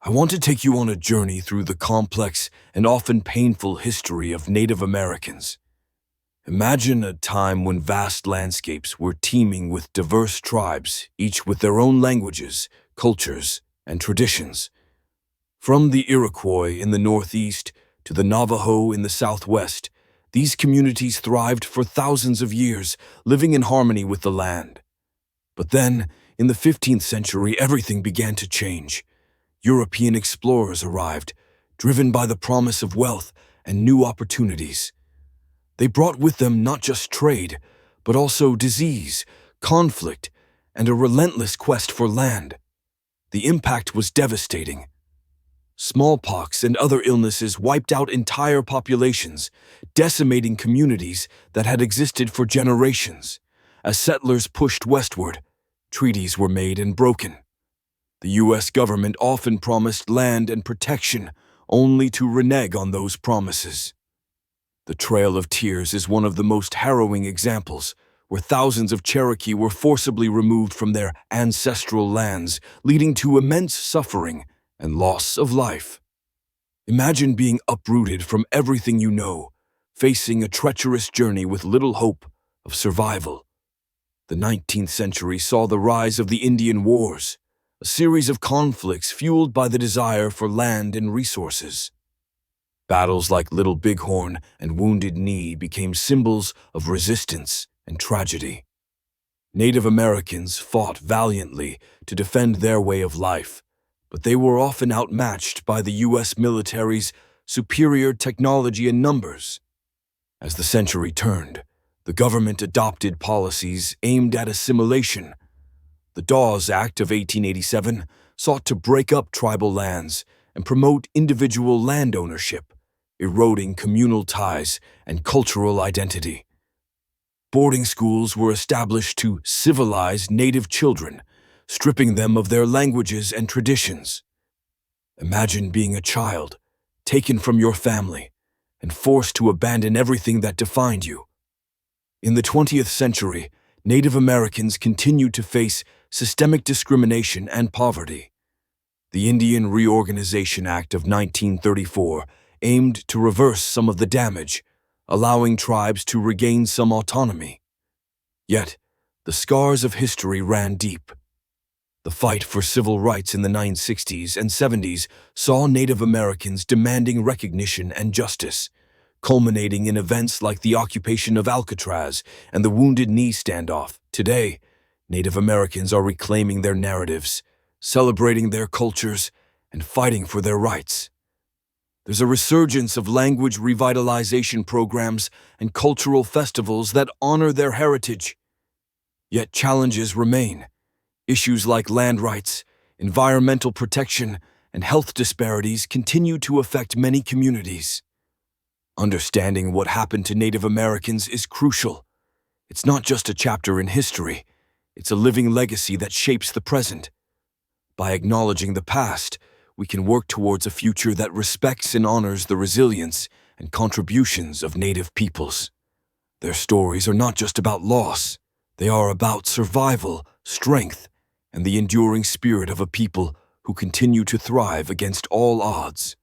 I want to take you on a journey through the complex and often painful history of Native Americans. Imagine a time when vast landscapes were teeming with diverse tribes, each with their own languages, cultures, and traditions. From the Iroquois in the northeast to the Navajo in the southwest, these communities thrived for thousands of years, living in harmony with the land. But then, in the 15th century, everything began to change. European explorers arrived, driven by the promise of wealth and new opportunities. They brought with them not just trade, but also disease, conflict, and a relentless quest for land. The impact was devastating. Smallpox and other illnesses wiped out entire populations, decimating communities that had existed for generations. As settlers pushed westward, treaties were made and broken. The U.S. government often promised land and protection, only to renege on those promises. The Trail of Tears is one of the most harrowing examples, where thousands of Cherokee were forcibly removed from their ancestral lands, leading to immense suffering and loss of life. Imagine being uprooted from everything you know, facing a treacherous journey with little hope of survival. The 19th century saw the rise of the Indian Wars, a series of conflicts fueled by the desire for land and resources. Battles like Little Bighorn and Wounded Knee became symbols of resistance and tragedy. Native Americans fought valiantly to defend their way of life, but they were often outmatched by the U.S. military's superior technology and numbers. As the century turned, the government adopted policies aimed at assimilation. The Dawes Act of 1887 sought to break up tribal lands and promote individual land ownership, eroding communal ties and cultural identity. Boarding schools were established to civilize Native children, stripping them of their languages and traditions. Imagine being a child, taken from your family, and forced to abandon everything that defined you. In the 20th century, Native Americans continued to face systemic discrimination and poverty. The Indian Reorganization Act of 1934 aimed to reverse some of the damage, allowing tribes to regain some autonomy. Yet, the scars of history ran deep. The fight for civil rights in the 1960s and 70s saw Native Americans demanding recognition and justice, culminating in events like the occupation of Alcatraz and the Wounded Knee standoff. Today, Native Americans are reclaiming their narratives, celebrating their cultures, and fighting for their rights. There's a resurgence of language revitalization programs and cultural festivals that honor their heritage. Yet challenges remain. Issues like land rights, environmental protection, and health disparities continue to affect many communities. Understanding what happened to Native Americans is crucial. It's not just a chapter in history, it's a living legacy that shapes the present. By acknowledging the past, we can work towards a future that respects and honors the resilience and contributions of Native peoples. Their stories are not just about loss, they are about survival, strength, and the enduring spirit of a people who continue to thrive against all odds.